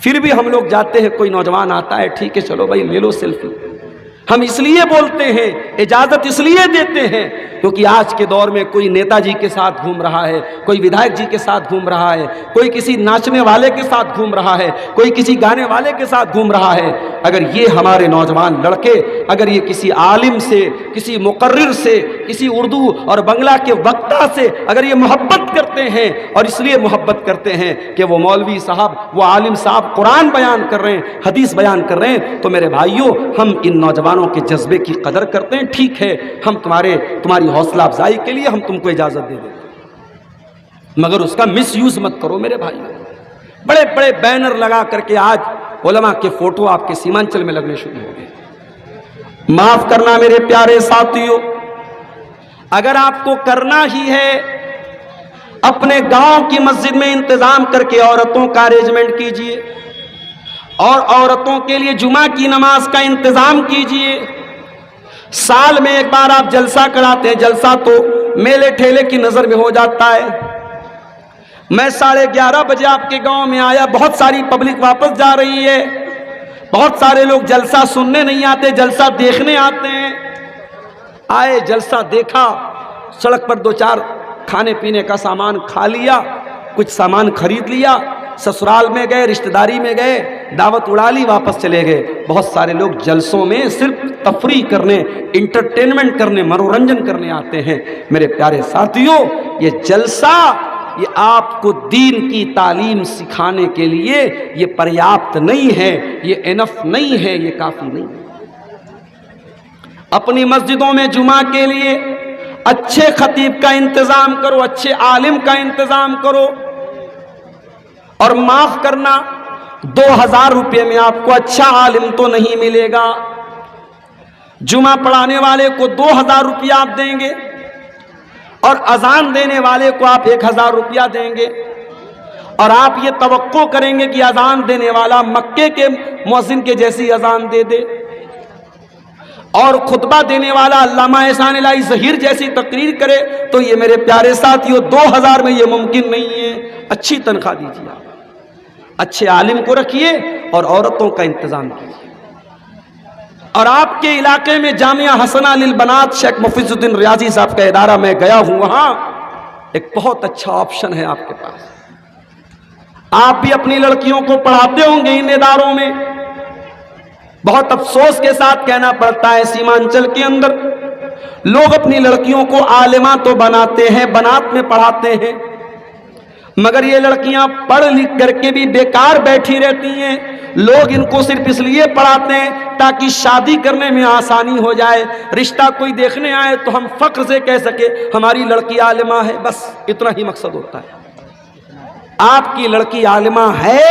پھر بھی ہم لوگ جاتے ہیں، کوئی نوجوان آتا ہے، ٹھیک ہے چلو بھائی لے لو سیلفی. ہم اس لیے بولتے ہیں، اجازت اس لیے دیتے ہیں کیونکہ آج کے دور میں کوئی نیتا جی کے ساتھ گھوم رہا ہے، کوئی ودھائک جی کے ساتھ گھوم رہا ہے، کوئی کسی ناچنے والے کے ساتھ گھوم رہا ہے، کوئی کسی گانے والے کے ساتھ گھوم رہا ہے. اگر یہ ہمارے نوجوان لڑکے اگر یہ کسی عالم سے، کسی مقرر سے، کسی اردو اور بنگلہ کے وکتا سے اگر یہ محبت کرتے ہیں، اور اس لیے محبت کرتے ہیں کہ وہ مولوی صاحب، وہ عالم صاحب قرآن بیان کر رہے ہیں، حدیث بیان کر رہے ہیں، تو میرے بھائیوں ہم ان نوجوانوں کے جذبے کی قدر کرتے ہیں. ٹھیک ہے، ہم تمہاری حوصلہ افزائی کے لیے ہم تم کو اجازت دے دیتے ہیں، مگر اس کا مس یوز مت کرو میرے بھائی. بڑے بڑے بینر لگا کر کے آج علماء کے فوٹو آپ کے سیمانچل میں لگنے شروع ہو گئے. معاف کرنا میرے پیارے ساتھیوں، اگر آپ کو کرنا ہی ہے اپنے گاؤں کی مسجد میں انتظام کر کے عورتوں کا ارینجمنٹ کیجئے اور عورتوں کے لیے جمعہ کی نماز کا انتظام کیجئے. سال میں ایک بار آپ جلسہ کراتے ہیں، جلسہ تو میلے ٹھیلے کی نظر میں ہو جاتا ہے. میں 11:30 بجے آپ کے گاؤں میں آیا، بہت ساری پبلک واپس جا رہی ہے، بہت سارے لوگ جلسہ سننے نہیں آتے، جلسہ دیکھنے آتے ہیں. آئے، جلسہ دیکھا، سڑک پر 2-4 کھانے پینے کا سامان کھا لیا، کچھ سامان خرید لیا، سسرال میں گئے، رشتہ داری میں گئے، دعوت اڑا لی، واپس چلے گئے. بہت سارے لوگ جلسوں میں صرف تفریح کرنے، انٹرٹینمنٹ کرنے، منورنجن کرنے آتے ہیں. میرے پیارے ساتھیوں، یہ جلسہ یہ آپ کو دین کی تعلیم سکھانے کے لیے یہ پریاپت نہیں ہے، یہ انف نہیں ہے، یہ کافی نہیں ہے. اپنی مسجدوں میں جمعہ کے لیے اچھے خطیب کا انتظام کرو، اچھے عالم کا انتظام کرو. اور معاف کرنا، 2000 روپے میں آپ کو اچھا عالم تو نہیں ملے گا. جمعہ پڑھانے والے کو 2000 روپیہ آپ دیں گے اور اذان دینے والے کو آپ 1000 روپیہ دیں گے، اور آپ یہ توقع کریں گے کہ اذان دینے والا مکے کے مؤذن کے جیسی اذان دے دے اور خطبہ دینے والا علامہ احسان الہی ظہیر جیسی تقریر کرے. تو یہ میرے پیارے ساتھیوں 2000 میں یہ ممکن نہیں ہے. اچھی تنخواہ دیجیے، اچھے عالم کو رکھیے اور عورتوں کا انتظام کیجیے. اور آپ کے علاقے میں جامعہ حسنہ للبنات شیخ مفیظ الدین ریاضی صاحب کا ادارہ میں گیا ہوں، وہاں ایک بہت اچھا آپشن ہے آپ کے پاس. آپ بھی اپنی لڑکیوں کو پڑھاتے ہوں گے ان اداروں میں. بہت افسوس کے ساتھ کہنا پڑتا ہے سیمانچل کے اندر لوگ اپنی لڑکیوں کو عالمہ تو بناتے ہیں، بنات میں پڑھاتے ہیں، مگر یہ لڑکیاں پڑھ لکھ کر کے بھی بیکار بیٹھی رہتی ہیں. لوگ ان کو صرف اس لیے پڑھاتے ہیں تاکہ شادی کرنے میں آسانی ہو جائے، رشتہ کوئی دیکھنے آئے تو ہم فخر سے کہہ سکے ہماری لڑکی عالمہ ہے. بس اتنا ہی مقصد ہوتا ہے. آپ کی لڑکی عالمہ ہے،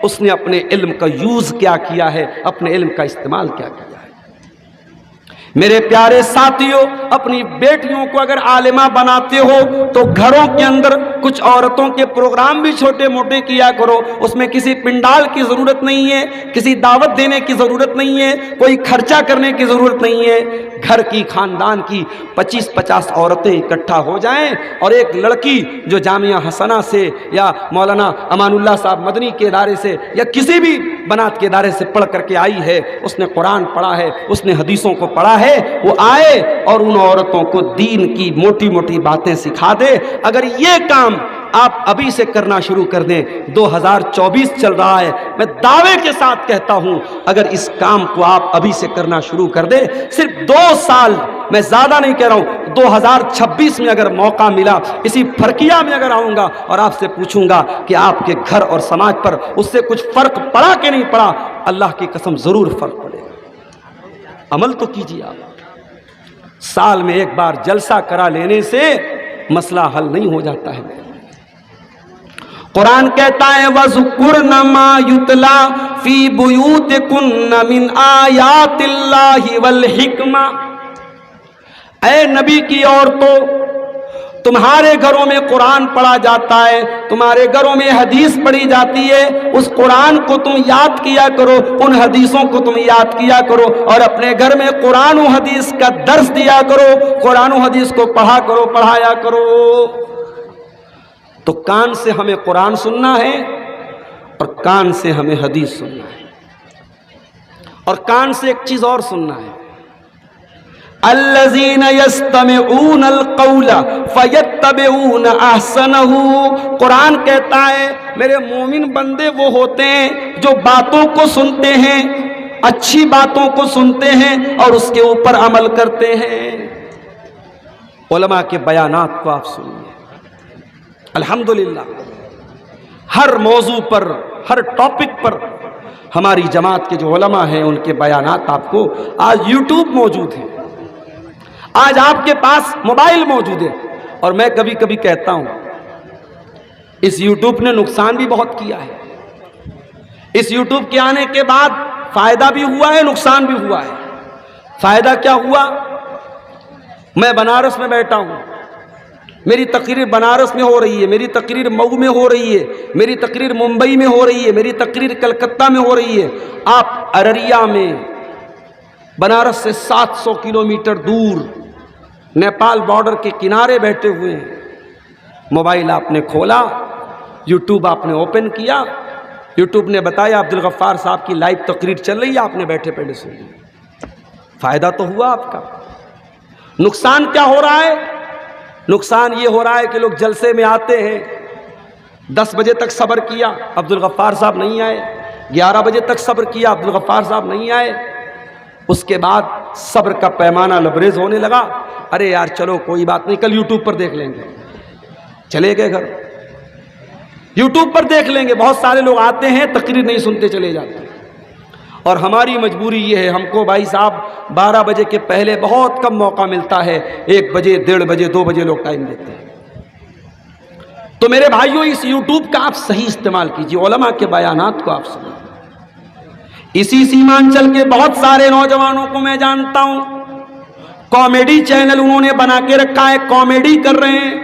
اس نے اپنے علم کا یوز کیا کیا ہے، اپنے علم کا استعمال کیا کیا ہے. میرے پیارے ساتھیوں، اپنی بیٹیوں کو اگر عالمہ بناتے ہو تو گھروں کے اندر کچھ عورتوں کے پروگرام بھی چھوٹے موٹے کیا کرو. اس میں کسی پنڈال کی ضرورت نہیں ہے، کسی دعوت دینے کی ضرورت نہیں ہے، کوئی خرچہ کرنے کی ضرورت نہیں ہے. گھر کی، خاندان کی 25-50 عورتیں اکٹھا ہو جائیں اور ایک لڑکی جو جامعہ حسنہ سے یا مولانا امان اللہ صاحب مدنی کے ادارے سے یا کسی بھی بنات کے ادارے سے پڑھ کر کے آئی ہے، اس نے قرآن پڑھا ہے، اس نے حدیثوں کو پڑھا ہے، وہ آئے اور ان عورتوں کو دین کی موٹی موٹی باتیں سکھا دے. اگر یہ کام آپ ابھی سے کرنا شروع کر دیں، 2024 چل رہا ہے، میں دعوے کے ساتھ کہتا ہوں اگر اس کام کو آپ ابھی سے کرنا شروع کر دیں، صرف 2 سال، میں زیادہ نہیں کہہ رہا ہوں، 2026 میں اگر موقع ملا، اسی فرقیہ میں اگر آؤں گا اور آپ سے پوچھوں گا کہ آپ کے گھر اور سماج پر اس سے کچھ فرق پڑا کہ نہیں پڑا، اللہ کی قسم ضرور فرق پڑے گا. عمل تو کیجیے. آپ سال میں ایک بار جلسہ کرا لینے سے مسئلہ حل نہیں ہو جاتا ہے. قرآن کہتا ہے وَذْكُرْنَ مَا يُتْلَى فِي بُيُوتِكُنَّ مِنْ آيَاتِ اللَّهِ وَالْحِكْمَةِ. اے نبی کی عورتوں، تمہارے گھروں میں قرآن پڑھا جاتا ہے، تمہارے گھروں میں حدیث پڑھی جاتی ہے، اس قرآن کو تم یاد کیا کرو، ان حدیثوں کو تم یاد کیا کرو اور اپنے گھر میں قرآن و حدیث کا درس دیا کرو، قرآن و حدیث کو پڑھا کرو، پڑھایا کرو. تو کان سے ہمیں قرآن سننا ہے اور کان سے ہمیں حدیث سننا ہے، اور کان سے ایک چیز اور سننا ہے، الذین یستمعون القول فیتبعون احسنہ۔ قرآن کہتا ہے میرے مومن بندے وہ ہوتے ہیں جو باتوں کو سنتے ہیں، اچھی باتوں کو سنتے ہیں اور اس کے اوپر عمل کرتے ہیں۔ علماء کے بیانات کو آپ سنیے، الحمدللہ ہر موضوع پر، ہر ٹاپک پر ہماری جماعت کے جو علماء ہیں ان کے بیانات آپ کو آج یوٹیوب موجود ہے، آج آپ کے پاس موبائل موجود ہے۔ اور میں کبھی کبھی کہتا ہوں اس یوٹیوب نے نقصان بھی بہت کیا ہے، اس یوٹیوب کے آنے کے بعد فائدہ بھی ہوا ہے، نقصان بھی ہوا ہے۔ فائدہ کیا ہوا؟ میں بنارس میں بیٹھا ہوں، میری تقریر بنارس میں ہو رہی ہے، میری تقریر مئو میں ہو رہی ہے، میری تقریر ممبئی میں ہو رہی ہے، میری تقریر کلکتہ میں ہو رہی ہے، آپ ارریا میں بنارس سے 700 کلومیٹر دور نیپال بارڈر کے کنارے بیٹھے ہوئے ہیں، موبائل آپ نے کھولا، یوٹیوب آپ نے اوپن کیا، یوٹیوب نے بتایا عبدالغفار صاحب کی لائیو تقریر چل رہی ہے، آپ نے بیٹھے بیٹھے سنی۔ فائدہ تو ہوا آپ کا۔ نقصان کیا ہو رہا ہے؟ نقصان یہ ہو رہا ہے کہ لوگ جلسے میں آتے ہیں، 10 بجے تک صبر کیا، عبدالغفار صاحب نہیں آئے، 11 بجے تک صبر کیا، عبدالغفار صاحب نہیں آئے، اس کے بعد صبر کا پیمانہ لبریز ہونے لگا، ارے یار چلو کوئی بات نہیں، کل یوٹیوب پر دیکھ لیں گے، چلے گئے گھر، یوٹیوب پر دیکھ لیں گے۔ بہت سارے لوگ آتے ہیں تقریر نہیں سنتے چلے جاتے ہیں، اور ہماری مجبوری یہ ہے، ہم کو بھائی صاحب 12 بجے کے پہلے بہت کم موقع ملتا ہے، 1 بجے 1:30 بجے 2 بجے لوگ ٹائم دیتے ہیں۔ تو میرے بھائیوں اس یوٹیوب کا آپ صحیح استعمال کیجیے، علماء کے بیانات کو آپ سنیں۔ اسی سیمانچل کے بہت سارے نوجوانوں کو میں جانتا ہوں، کامیڈی چینل انہوں نے بنا کے رکھا ہے، کامیڈی کر رہے ہیں،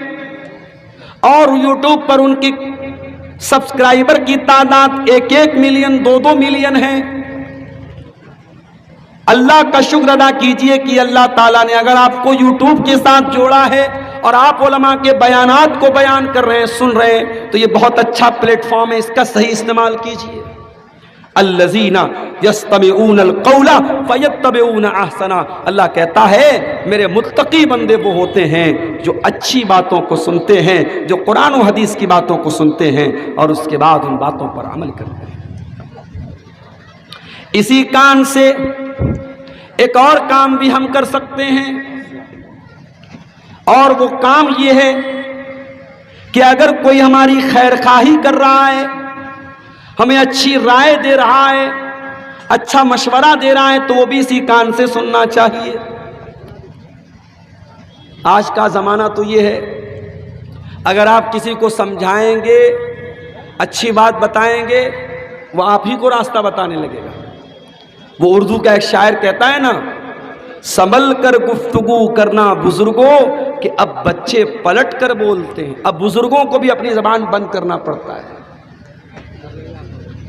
اور یوٹیوب پر ان کی سبسکرائبر کی تعداد 1 ملین 2 ملین ہے۔ اللہ کا شکر ادا کیجئے کہ اللہ تعالیٰ نے اگر آپ کو یوٹیوب کے ساتھ جوڑا ہے اور آپ علماء کے بیانات کو بیان کر رہے ہیں، سن رہے ہیں، تو یہ بہت اچھا پلیٹ فارم ہے، اس کا صحیح استعمال کیجئے۔ الذین یستمعون القول فیتبعون احسنہ، اللہ کہتا ہے میرے متقی بندے وہ ہوتے ہیں جو اچھی باتوں کو سنتے ہیں، جو قرآن و حدیث کی باتوں کو سنتے ہیں اور اس کے بعد ان باتوں پر عمل کرتے ہیں۔ اسی کان سے ایک اور کام بھی ہم کر سکتے ہیں، اور وہ کام یہ ہے کہ اگر کوئی ہماری خیر خواہی کر رہا ہے، ہمیں اچھی رائے دے رہا ہے، اچھا مشورہ دے رہا ہے، تو وہ بھی اسی کان سے سننا چاہیے۔ آج کا زمانہ تو یہ ہے، اگر آپ کسی کو سمجھائیں گے، اچھی بات بتائیں گے، وہ آپ ہی کو راستہ بتانے لگے گا۔ وہ اردو کا ایک شاعر کہتا ہے نا، سنبھل کر گفتگو کرنا بزرگوں، کہ اب بچے پلٹ کر بولتے ہیں۔ اب بزرگوں کو بھی اپنی زبان بند کرنا پڑتا ہے۔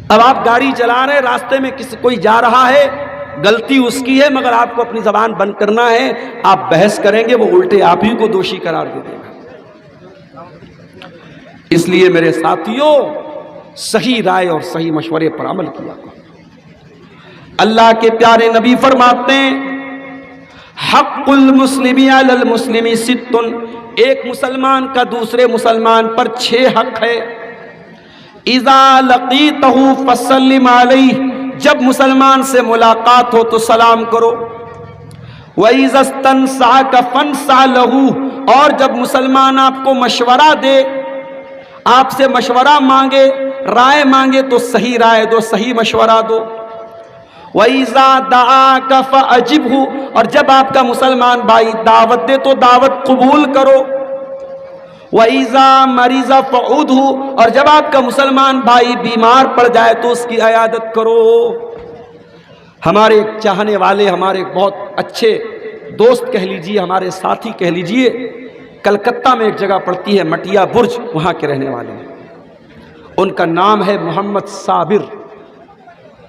اب آپ گاڑی چلا رہے، راستے میں کوئی جا رہا ہے، غلطی اس کی ہے، مگر آپ کو اپنی زبان بند کرنا ہے، آپ بحث کریں گے، وہ الٹے آپ ہی کو دوشی قرار دے دے گا۔ اس لیے میرے ساتھیوں، صحیح رائے اور صحیح مشورے پر عمل کیا۔ اللہ کے پیارے نبی فرماتے ہیں، حق المسلم علی المسلم 6، ایک مسلمان کا دوسرے مسلمان پر 6 حق ہے۔ اذا لقیتہ فسلم علیہ، جب مسلمان سے ملاقات ہو تو سلام کرو۔ وَإِذَا اسْتَنْصَحَكَ فَانْصَحْ لَهُ، اور جب مسلمان آپ کو مشورہ دے، آپ سے مشورہ مانگے، رائے مانگے، تو صحیح رائے دو، صحیح مشورہ دو۔ وَإِذَا دَعَاكَ فَأَجِبْهُ، اور جب آپ کا مسلمان بھائی دعوت دے تو دعوت قبول کرو۔ وَإِذَا مَرِضَ فَعُودْهُ، اور جب آپ کا مسلمان بھائی بیمار پڑ جائے تو اس کی عیادت کرو۔ ہمارے ایک چاہنے والے، ہمارے ایک بہت اچھے دوست کہہ لیجئے، ہمارے ساتھی کہہ لیجئے، کلکتہ میں ایک جگہ پڑتی ہے مٹیا برج، وہاں کے رہنے والے ہیں۔ ان کا نام ہے محمد صابر۔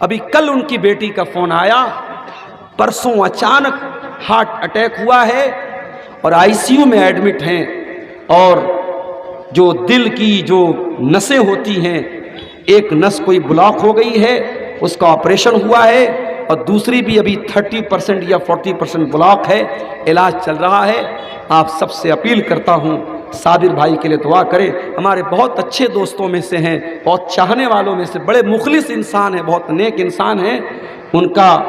ابھی کل ان کی بیٹی کا فون آیا، پرسوں اچانک ہارٹ اٹیک ہوا ہے اور ICU میں ایڈمٹ ہیں، اور جو دل کی جو نسیں ہوتی ہیں ایک نس کوئی بلاک ہو گئی ہے، اس کا آپریشن ہوا ہے، اور دوسری بھی ابھی 30% یا 40% بلاک ہے، علاج چل رہا ہے۔ آپ سب سے اپیل کرتا ہوں صابر بھائی کے لیے دعا کریں، ہمارے بہت اچھے دوستوں میں سے ہیں، بہت چاہنے والوں میں سے، بڑے مخلص انسان ہیں، بہت نیک انسان ہیں، ان کا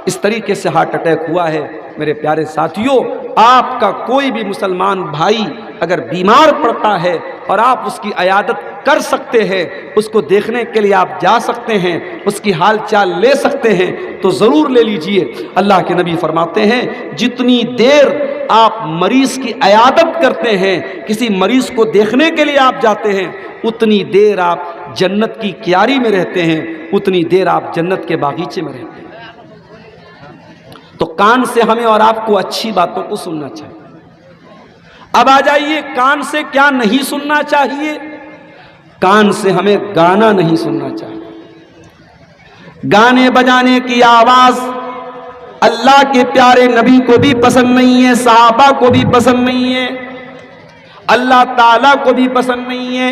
اس طریقے سے ہارٹ اٹیک ہوا ہے۔ میرے پیارے ساتھیوں، آپ کا کوئی بھی مسلمان بھائی اگر بیمار پڑتا ہے اور آپ اس کی عیادت کر سکتے ہیں، اس کو دیکھنے کے لیے آپ جا سکتے ہیں، اس کی حال چال لے سکتے ہیں، تو ضرور لے لیجئے۔ اللہ کے نبی فرماتے ہیں جتنی دیر آپ مریض کی عیادت کرتے ہیں، کسی مریض کو دیکھنے کے لیے آپ جاتے ہیں، اتنی دیر آپ جنت کی کیاری میں رہتے ہیں، اتنی دیر آپ جنت کے باغیچے میں رہتے ہیں۔ تو کان سے ہمیں اور آپ کو اچھی باتوں کو سننا چاہیے۔ اب آ جائیے کان سے کیا نہیں سننا چاہیے۔ کان سے ہمیں گانا نہیں سننا چاہیے۔ گانے بجانے کی آواز اللہ کے پیارے نبی کو بھی پسند نہیں ہے، صحابہ کو بھی پسند نہیں ہے، اللہ تعالیٰ کو بھی پسند نہیں ہے۔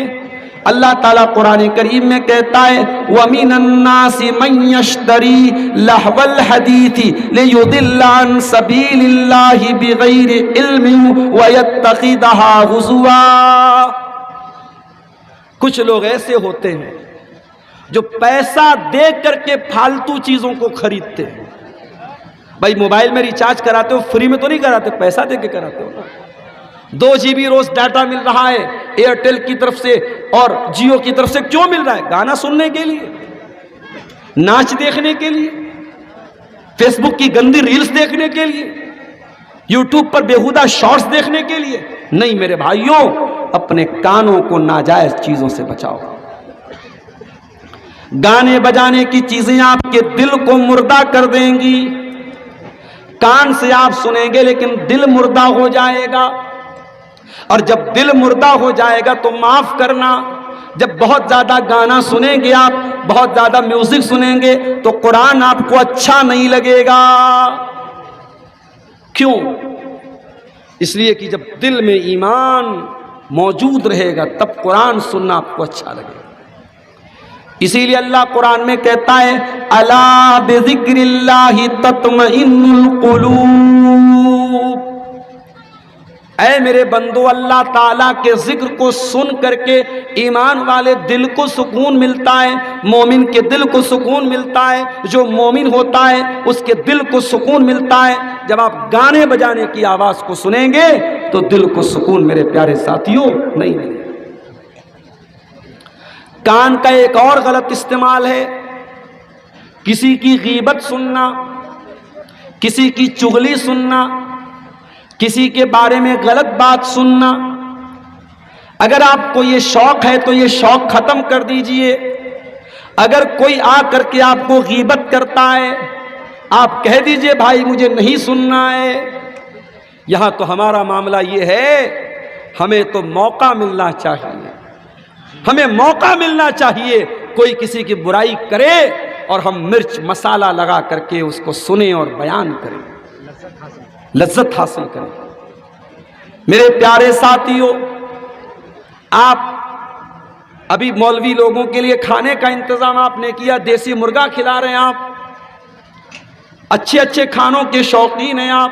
اللہ تعالیٰ قرآن کریم میں کہتا ہے وَمِنَ النَّاسِ مَن يَشْتَرِي لَهْوَ الْحَدِيثِ لِيُضِلَّ عَن سَبِيلِ اللَّهِ بِغَيْرِ عِلْمٍ وَيَتَّخِذَهَا هُزُوًا۔ کچھ لوگ ایسے ہوتے ہیں جو پیسہ دے کر کے فالتو چیزوں کو خریدتے ہیں۔ بھائی موبائل میں ریچارج کراتے ہو، فری میں تو نہیں کراتے، پیسہ دے کے کراتے ہو نا۔ 2 GB روز ڈاٹا مل رہا ہے ایئرٹیل کی طرف سے اور جیو کی طرف سے، کیوں مل رہا ہے؟ گانا سننے کے لیے، ناچ دیکھنے کے لیے، فیس بک کی گندی ریلز دیکھنے کے لیے، یوٹیوب پر بیہودہ شارٹس دیکھنے کے لیے؟ نہیں میرے بھائیوں، اپنے کانوں کو ناجائز چیزوں سے بچاؤ۔ گانے بجانے کی چیزیں آپ کے دل کو مردہ کر دیں گی۔ کان سے آپ سنیں گے لیکن دل مردہ ہو جائے گا، اور جب دل مردہ ہو جائے گا تو معاف کرنا، جب بہت زیادہ گانا سنیں گے، آپ بہت زیادہ میوزک سنیں گے تو قرآن آپ کو اچھا نہیں لگے گا۔ کیوں؟ اس لیے کہ جب دل میں ایمان موجود رہے گا تب قرآن سننا آپ کو اچھا لگے گا۔ اسی لیے اللہ قرآن میں کہتا ہے الا بذکر اللہ تطمئن القلوب، اے میرے بندو اللہ تعالیٰ کے ذکر کو سن کر کے ایمان والے دل کو سکون ملتا ہے، مومن کے دل کو سکون ملتا ہے، جو مومن ہوتا ہے اس کے دل کو سکون ملتا ہے۔ جب آپ گانے بجانے کی آواز کو سنیں گے تو دل کو سکون میرے پیارے ساتھیوں نہیں ملے گا۔ کان کا ایک اور غلط استعمال ہے کسی کی غیبت سننا، کسی کی چغلی سننا، کسی کے بارے میں غلط بات سننا۔ اگر آپ کو یہ شوق ہے تو یہ شوق ختم کر دیجئے۔ اگر کوئی آ کر کے آپ کو غیبت کرتا ہے، آپ کہہ دیجئے بھائی مجھے نہیں سننا ہے۔ یہاں تو ہمارا معاملہ یہ ہے، ہمیں تو موقع ملنا چاہیے، ہمیں موقع ملنا چاہیے، کوئی کسی کی برائی کرے اور ہم مرچ مسالہ لگا کر کے اس کو سنیں اور بیان کریں، لذت حاصل کریں۔ میرے پیارے ساتھیوں، آپ ابھی مولوی لوگوں کے لیے کھانے کا انتظام آپ نے کیا، دیسی مرغا کھلا رہے ہیں آپ، اچھے اچھے کھانوں کے شوقین ہیں آپ،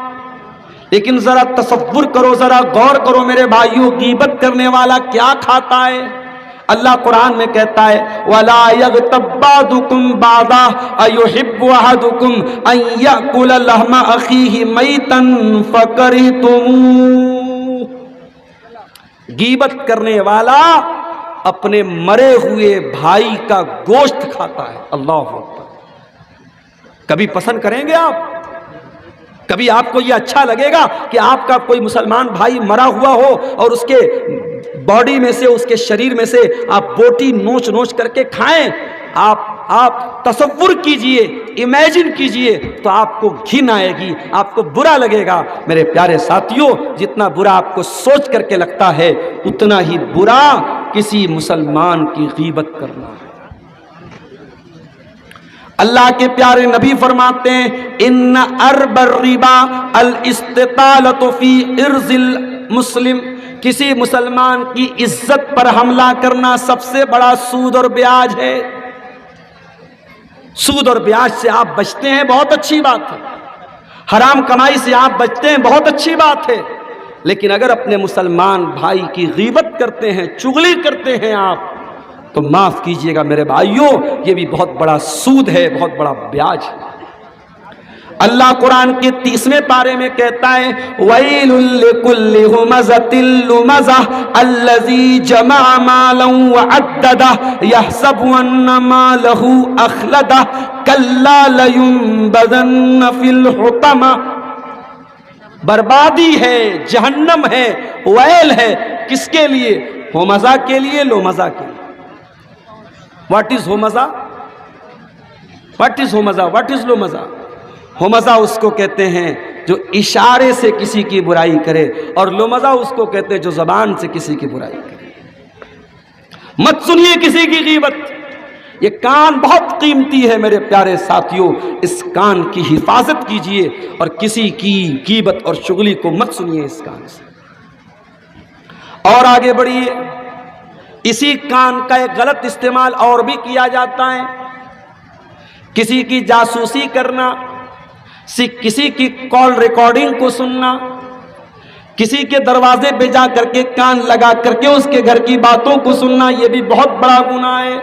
لیکن ذرا تصور کرو، ذرا غور کرو میرے بھائیوں، غیبت کرنے والا کیا کھاتا ہے؟ اللہ قرآن میں کہتا ہے وَلَا يَغْتَبْ بَعْضُكُمْ بَعْضًا أَيُحِبُّ أَحَدُكُمْ أَن يَأْكُلَ لَحْمَ أَخِيهِ مَيْتًا فَكَرِهْتُمُوهُ۔ غیبت کرنے والا اپنے مرے ہوئے بھائی کا گوشت کھاتا ہے۔ اللہ اکبر۔ کبھی پسند کریں گے آپ؟ کبھی آپ کو یہ اچھا لگے گا کہ آپ کا کوئی مسلمان بھائی مرا ہوا ہو اور اس کے باڈی میں سے، اس کے شریر میں سے آپ بوٹی نوچ نوچ کر کے کھائیں؟ آپ تصور کیجئے، امیجن کیجئے تو آپ کو گھن آئے گی، آپ کو برا لگے گا۔ میرے پیارے ساتھیوں، جتنا برا آپ کو سوچ کر کے لگتا ہے اتنا ہی برا کسی مسلمان کی غیبت کرنا ہے۔ اللہ کے پیارے نبی فرماتے ہیں ان ارب الربا الاستطالۃ فی ارض المسلم، کسی مسلمان کی عزت پر حملہ کرنا سب سے بڑا سود اور بیاج ہے. سود اور بیاج سے آپ بچتے ہیں، بہت اچھی بات ہے. حرام کمائی سے آپ بچتے ہیں، بہت اچھی بات ہے. لیکن اگر اپنے مسلمان بھائی کی غیبت کرتے ہیں، چغلی کرتے ہیں آپ، تو معاف کیجئے گا میرے بھائیوں، یہ بھی بہت بڑا سود ہے، بہت بڑا بیاج ہے. اللہ قرآن کے 30ویں پارے میں کہتا ہے وَيْلٌ لِكُلِّ هُمَزَةٍ لُمَزَةٍ الَّذِي جَمَعَ مَالًا وَعَدَّدَهُ يَحْسَبُ أَنَّ مَالَهُ أَخْلَدَهُ كَلَّا لَيُنبَذَنَّ فِي الْحُطَمَةِ. بربادی ہے، جہنم ہے، ویل ہے. کس کے لیے؟ ہومزہ کے لیے، لومزہ کے لیے. واٹ از ہومزہ؟ واٹ از ہومزہ؟ واٹ از لومزہ؟ ہومزہ اس کو کہتے ہیں جو اشارے سے کسی کی برائی کرے، اور لومزہ اس کو کہتے ہیں جو زبان سے کسی کی برائی کرے. مت سنیے کسی کی غیبت. یہ کان بہت قیمتی ہے میرے پیارے ساتھیوں، اس کان کی حفاظت کیجئے اور کسی کی غیبت اور چغلی کو مت سنیے اس کان سے. اور آگے بڑھیے. اسی کان کا ایک غلط استعمال اور بھی کیا جاتا ہے. کسی کی جاسوسی کرنا، کسی کی کال ریکارڈنگ کو سننا، کسی کے دروازے پہ جا کر کے کان لگا کر کے اس کے گھر کی باتوں کو سننا، یہ بھی بہت بڑا گناہ ہے.